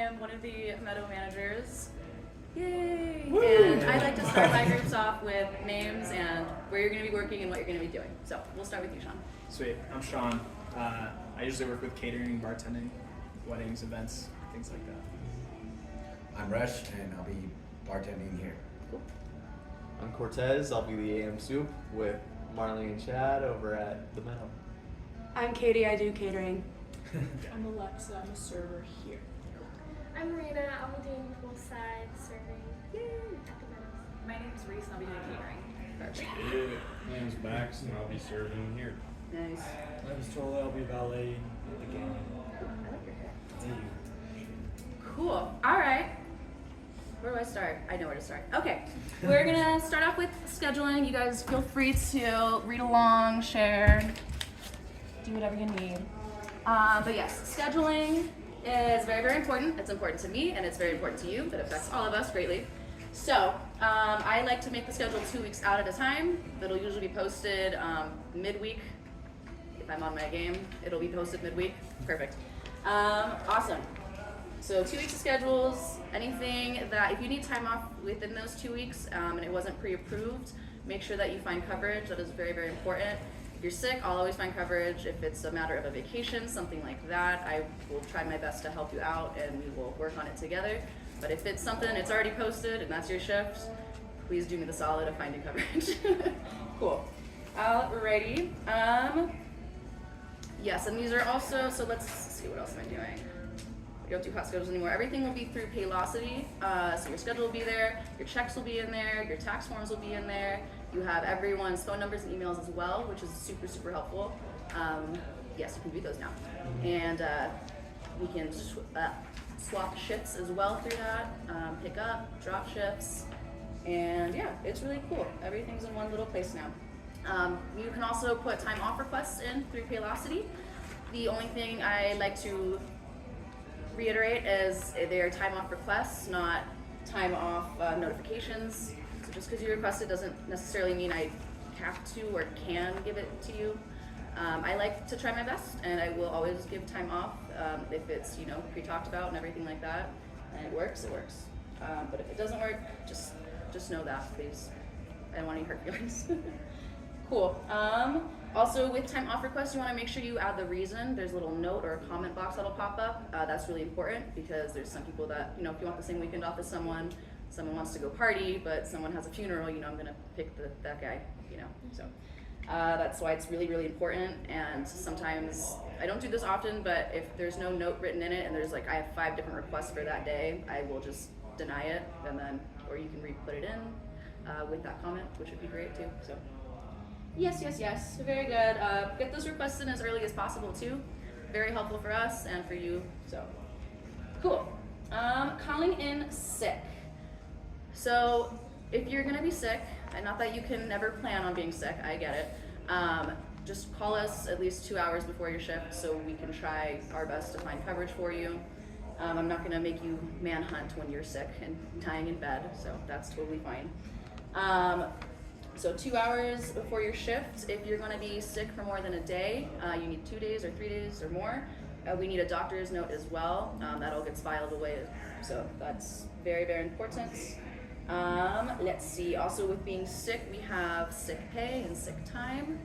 am one of the Meadow managers. Yay! Woo! And I like to start my groups off with names and where you're going to be working and what you're going to be doing. So we'll start with you, Sean. Sweet. I'm Sean. I usually work with catering, bartending, weddings, events, things like that. I'm Resh, and I'll be bartending here. Cool. I'm Cortez. I'll be the AM soup with Marley and Chad over at the Meadow. I'm Katie. I do catering. I'm Alexa. I'm a server here. I'm Marina. I'll be doing poolside serving at the Meadows. My name's Reese and I'll be doing catering. Perfect. My name's Max and I'll be serving here. Nice. My name's Tola. I'll be valeting at the game. I like your hair. Thank you. Cool. All right. Where do I start? I know where to start. Okay. We're going to start off with scheduling. You guys feel free to read along, share, do whatever you need. But yes, scheduling is very, very important. It's important to me, and it's very important to you. It affects all of us greatly. So I like to make the schedule 2 weeks out at a time. It'll usually be posted midweek. If I'm on my game, it'll be posted midweek. Perfect. Awesome. So 2 weeks of schedules. Anything that, if you need time off within those 2 weeks and it wasn't pre-approved, make sure that you find coverage. That is very, very important. If you're sick, I'll always find coverage. If it's a matter of a vacation, something like that, I will try my best to help you out and we will work on it together. But if it's something, it's already posted and that's your shift, please do me the solid of finding coverage. Cool. Alrighty. Yes, and these are also, so let's see, what else am I doing? We don't do hot schedules anymore. Everything will be through Paylocity. So your schedule will be there, your checks will be in there, your tax forms will be in there. You have everyone's phone numbers and emails as well, which is super, super helpful. Yes, you can do those now. And we can swap shifts as well through that, pick up, drop shifts. And yeah, it's really cool. Everything's in one little place now. You can also put time off requests in through Paylocity. The only thing I like to reiterate is they are time off requests, not time off notifications. So just because you request it doesn't necessarily mean I have to or can give it to you. I like to try my best, and I will always give time off if it's pre-talked about and everything like that. And it works, it works. But if it doesn't work, just know that, please. I don't want any hurt feelings. Cool. Also, with time off requests, you want to make sure you add the reason. There's a little note or a comment box that'll pop up. That's really important because there's some people that, if you want the same weekend off as someone wants to go party, but someone has a funeral, I'm going to pick that guy, So that's why it's really, really important. And sometimes, I don't do this often, but if there's no note written in it and there's I have 5 different requests for that day, I will just deny it, and then, or you can re-put it in with that comment, which would be great too. So. Yes, very good. Get those requests in as early as possible too. Very helpful for us and for you, so. Cool. Calling in sick. So if you're gonna be sick, and not that you can never plan on being sick, I get it, just call us at least 2 hours before your shift so we can try our best to find coverage for you. I'm not gonna make you manhunt when you're sick and dying in bed, so that's totally fine. So 2 hours before your shift, if you're going to be sick for more than a day, you need 2 days or 3 days or more. We need a doctor's note as well. That all gets filed away, so that's very, very important. Let's see, also with being sick, we have sick pay and sick time.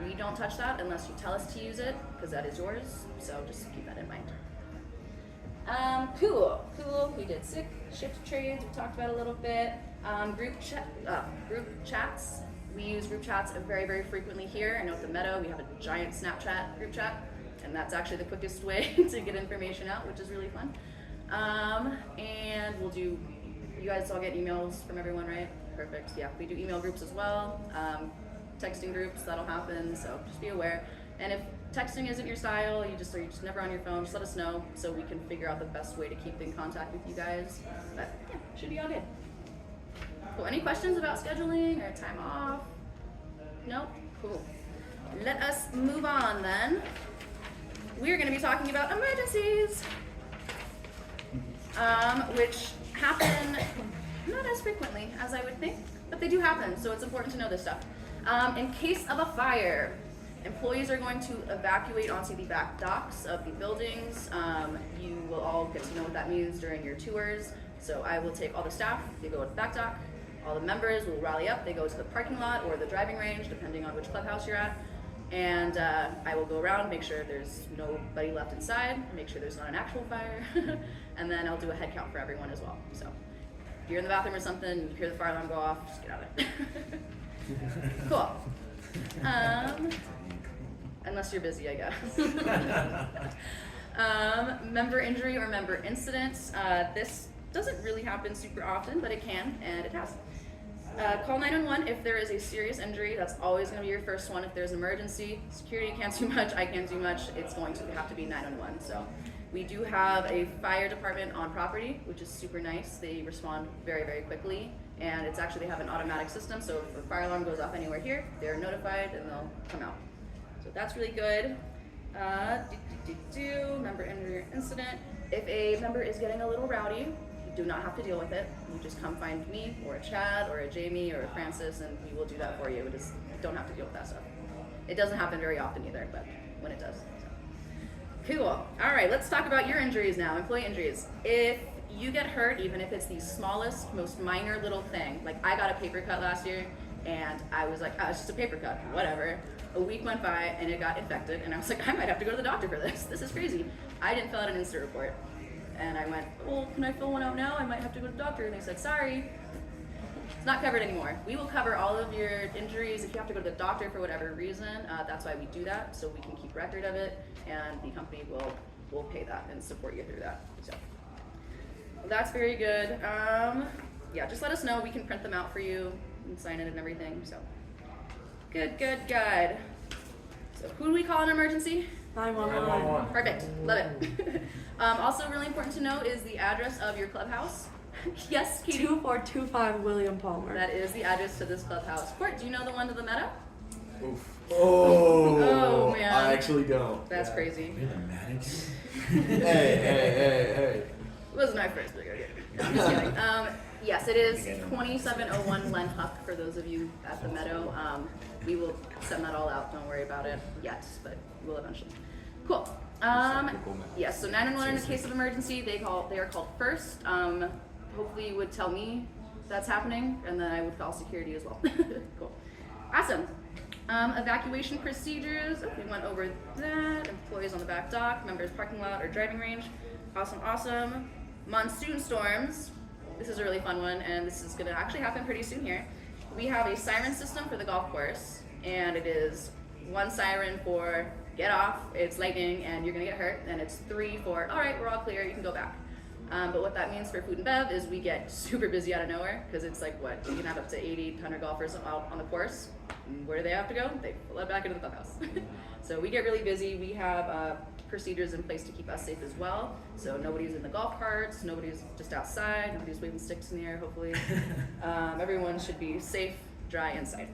We don't touch that unless you tell us to use it, because that is yours, so just keep that in mind. Cool. We did sick, shift trades, we talked about a little bit. Group chats. We use group chats very, very frequently here. I know at the Meadow we have a giant Snapchat group chat, and that's actually the quickest way to get information out, which is really fun. And you guys all get emails from everyone, right? Perfect. Yeah, we do email groups as well. Texting groups, that'll happen, so just be aware. And if texting isn't your style, you're just never on your phone, just let us know so we can figure out the best way to keep in contact with you guys. But yeah, should be all good. Cool. Any questions about scheduling or time off? Nope? Cool. Let us move on then. We're going to be talking about emergencies, which happen not as frequently as I would think, but they do happen, so it's important to know this stuff. In case of a fire, Employees are going to evacuate onto the back docks of the buildings. You will all get to know what that means during your tours. So I will take all the staff, they go to the back dock. All the members will rally up, they go to the parking lot or the driving range, depending on which clubhouse you're at. And I will go around, make sure there's nobody left inside, make sure there's not an actual fire, and then I'll do a head count for everyone as well. So if you're in the bathroom or something, you hear the fire alarm go off, just get out of it. Cool. Unless you're busy, I guess. Member injury or member incident. This doesn't really happen super often, but it can, and it has. Call 911 if there is a serious injury. That's always going to be your first one. If there's an emergency, security can't do much, I can't do much, it's going to have to be 911. So we do have a fire department on property, which is super nice. They respond very, very quickly, and it's actually, they have an automatic system, so if a fire alarm goes off anywhere here, they're notified and they'll come out. So that's really good. Member injury or incident. If a member is getting a little rowdy, you do not have to deal with it. You just come find me or a Chad or a Jamie or a Francis, and we will do that for you. You just don't have to deal with that stuff. It doesn't happen very often either, but when it does. So. Cool. All right, let's talk about your injuries now, employee injuries. If you get hurt, even if it's the smallest, most minor little thing, like I got a paper cut last year, and I was like, oh, it's just a paper cut, whatever. A week went by and it got infected, and I was like, I might have to go to the doctor for this. This is crazy. I didn't fill out an incident report. And I went, well, can I fill one out now? I might have to go to the doctor. And they said, sorry, it's not covered anymore. We will cover all of your injuries. If you have to go to the doctor for whatever reason, that's why we do that, so we can keep record of it, and the company will pay that and support you through that. So that's very good. Yeah, just let us know. We can print them out for you and sign it and everything. So good. So who do we call an emergency? 911. Perfect, love it. Also really important to know is the address of your clubhouse. Yes, Katie? 2425 William Palmer. That is the address to this clubhouse. Court, do you know the one to the Meadow? Oof. Oh, Oh, man. I actually don't. That's crazy. We're the managers. Hey. It wasn't my first big idea. No, I'm just kidding. Yes, it is 2701 Len Huck for those of you at the Meadow. We will send that all out. Don't worry about it yet, but we'll eventually. Cool. Yes, so 911 in the case of emergency, they are called first. Hopefully you would tell me that's happening, and then I would call security as well. Cool. Awesome. Evacuation procedures. Oh, we went over that. Employees on the back dock, members parking lot or driving range. Awesome. Monsoon storms. This is a really fun one, and this is gonna actually happen pretty soon here. We have a siren system for the golf course, and it is one siren for get off, it's lightning, and you're gonna get hurt, and it's 3 for, all right, we're all clear, you can go back. But what that means for food and bev is we get super busy out of nowhere, because it's like, what, you can have up to 80, 100 golfers out on the course. And where do they have to go? They flood back into the clubhouse. So we get really busy. We have procedures in place to keep us safe as well. So nobody's in the golf carts, nobody's just outside, nobody's waving sticks in the air, hopefully. Everyone should be safe, dry, inside.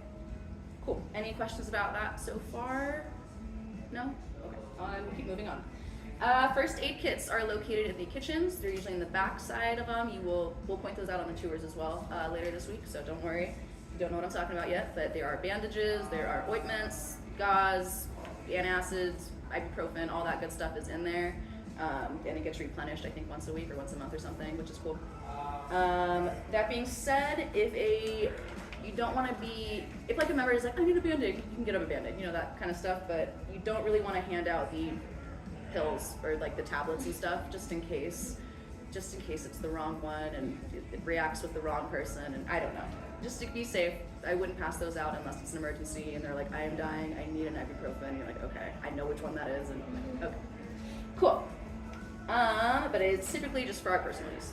Cool. Any questions about that so far? No? Okay. We'll keep moving on. First aid kits are located in the kitchens. They're usually in the back side of them. We'll point those out on the tours as well later this week, so don't worry. You don't know what I'm talking about yet, but there are bandages, there are ointments, gauze, antacids, ibuprofen, all that good stuff is in there. And it gets replenished, I think, once a week or once a month or something, which is cool. That being said, you don't want to be, if like a member is like, I need a Band-Aid, you can get them a Band-Aid, you know, that kind of stuff, but you don't really want to hand out the pills or like the tablets and stuff just in case it's the wrong one and it reacts with the wrong person, and I don't know. Just to be safe, I wouldn't pass those out unless it's an emergency and they're like, I am dying, I need an ibuprofen. You're like, okay, I know which one that is, and okay, cool. But it's typically just for our personal use.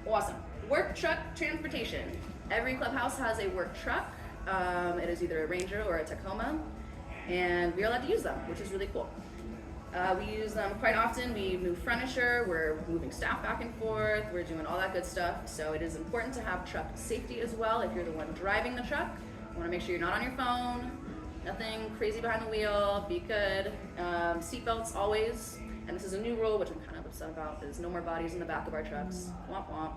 Awesome. Work truck transportation. Every clubhouse has a work truck. It is either a Ranger or a Tacoma, and we're allowed to use them, which is really cool. We use them quite often. We move furniture, we're moving staff back and forth, we're doing all that good stuff. So it is important to have truck safety as well. If you're the one driving the truck, you want to make sure you're not on your phone, nothing crazy behind the wheel, be good. Seatbelts always, and this is a new rule, which I'm kind of upset about, is no more bodies in the back of our trucks. Womp womp.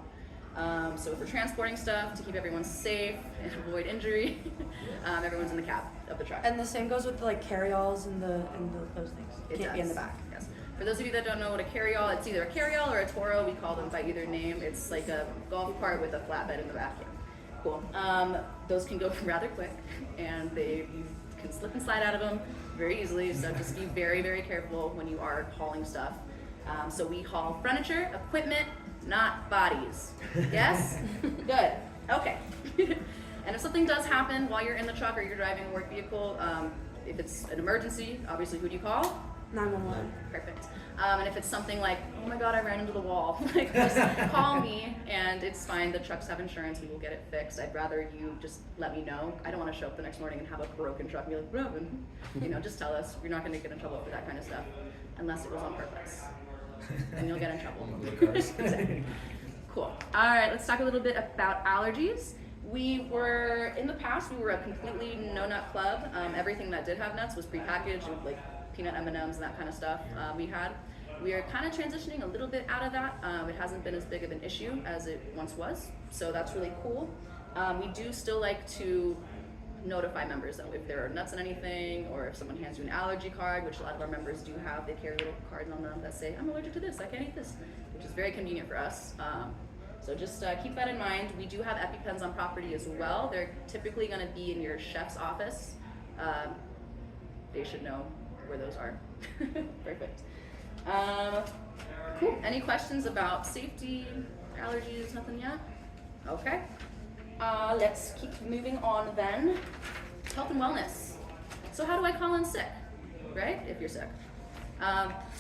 So if we're transporting stuff to keep everyone safe and avoid injury, everyone's in the cab of the truck. And the same goes with the, like, carry-alls and those things. It Can't be in does. the back. Yes. For those of you that don't know what a carry-all, it's either a carry-all or a Toro. We call them by either name. It's like a golf cart with a flatbed in the back. Cool. Those can go rather quick, and you can slip and slide out of them very easily. So just be very, very careful when you are hauling stuff. So we haul furniture, equipment, not bodies. Yes? Good. Okay. And if something does happen while you're in the truck or you're driving a work vehicle, if it's an emergency, obviously who do you call? 911. Perfect. And if it's something like, oh my god, I ran into the wall, like just call me and it's fine. The trucks have insurance. We will get it fixed. I'd rather you just let me know. I don't want to show up the next morning and have a broken truck and be like, what happened? You know, just tell us. You're not going to get in trouble for that kind of stuff unless it was on purpose. Then you'll get in trouble. Exactly. Cool. All right, let's talk a little bit about allergies. In the past, we were a completely no-nut club. Everything that did have nuts was prepackaged with like peanut M&Ms and that kind of stuff We are kind of transitioning a little bit out of that. It hasn't been as big of an issue as it once was, so that's really cool. We do still like to notify members though if there are nuts in anything, or if someone hands you an allergy card, which a lot of our members do have. They carry little cards on them that say, I'm allergic to this, I can't eat this, which is very convenient for us. So just keep that in mind. We do have EpiPens on property as well. They're typically going to be in your chef's office. They should know where those are. Perfect. Cool. Any questions about safety, allergies, nothing yet? Okay. Let's keep moving on then. Health and wellness. So how do I call in sick, right? If you're sick.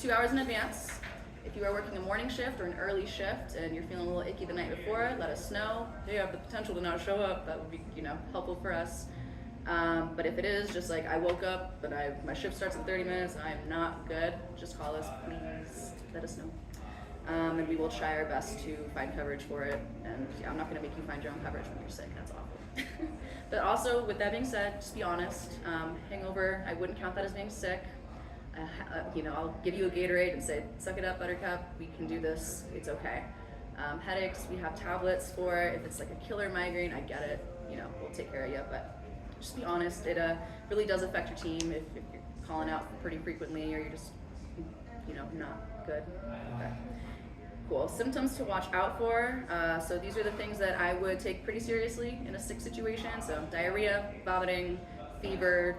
2 hours in advance. If you are working a morning shift or an early shift and you're feeling a little icky the night before, let us know. If you have the potential to not show up, that would be, helpful for us. But if it is just like I woke up but my shift starts in 30 minutes and I am not good, just call us, please let us know. And we will try our best to find coverage for it. And I'm not going to make you find your own coverage when you're sick. That's awful. But also, with that being said, just be honest. Hangover, I wouldn't count that as being sick. I'll give you a Gatorade and say, suck it up, Buttercup. We can do this. It's okay. Headaches, we have tablets for. If it's like a killer migraine, I get it. We'll take care of you. But just be honest. It really does affect your team if you're calling out pretty frequently or you're just, not good. Okay. Cool. Symptoms to watch out for. So these are the things that I would take pretty seriously in a sick situation. So diarrhea, vomiting, fever,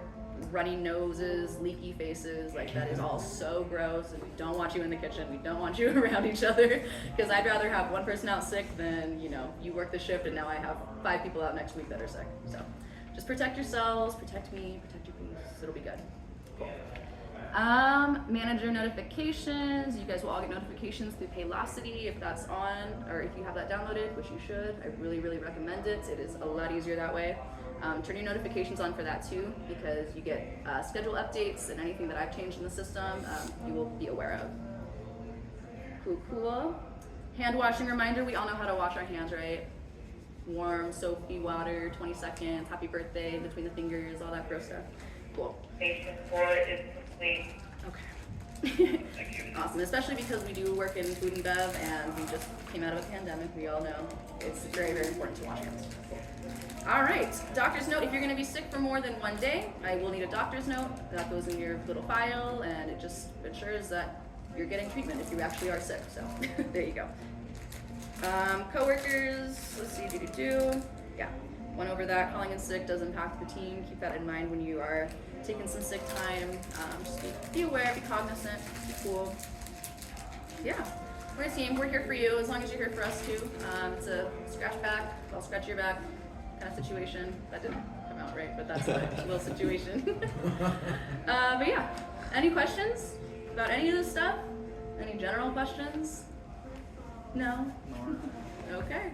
runny noses, leaky faces, like that is all so gross, and we don't want you in the kitchen. We don't want you around each other, because I'd rather have one person out sick than, you work the shift and now I have 5 people out next week that are sick. So just protect yourselves, protect me, protect your peace. It'll be good. Cool. Manager notifications. You guys will all get notifications through Paylocity if that's on, or if you have that downloaded, which you should. I really, really recommend it. It is a lot easier that way. Turn your notifications on for that too, because you get schedule updates and anything that I've changed in the system, you will be aware of. Cool. Hand washing reminder. We all know how to wash our hands, right? Warm, soapy water, 20 seconds, happy birthday, between the fingers, all that gross stuff. Cool. Station 4 is complete. Okay. Thank you. Awesome, especially because we do work in food and bev and we just came out of a pandemic. We all know it's very, very important to wash hands. Cool. All right, doctor's note. If you're going to be sick for more than 1 day, I will need a doctor's note. That goes in your little file, and it just ensures that you're getting treatment if you actually are sick. So there you go. Coworkers, let's see, yeah, went over that. Calling in sick does impact the team. Keep that in mind when you are taking some sick time. Just be aware, be cognizant, be cool. Yeah, we're a team. We're here for you as long as you're here for us too. It's a scratch back, I'll scratch your back kind of situation. That didn't come out right, but that's a little situation. But yeah, any questions about any of this stuff? Any general questions? No? Okay.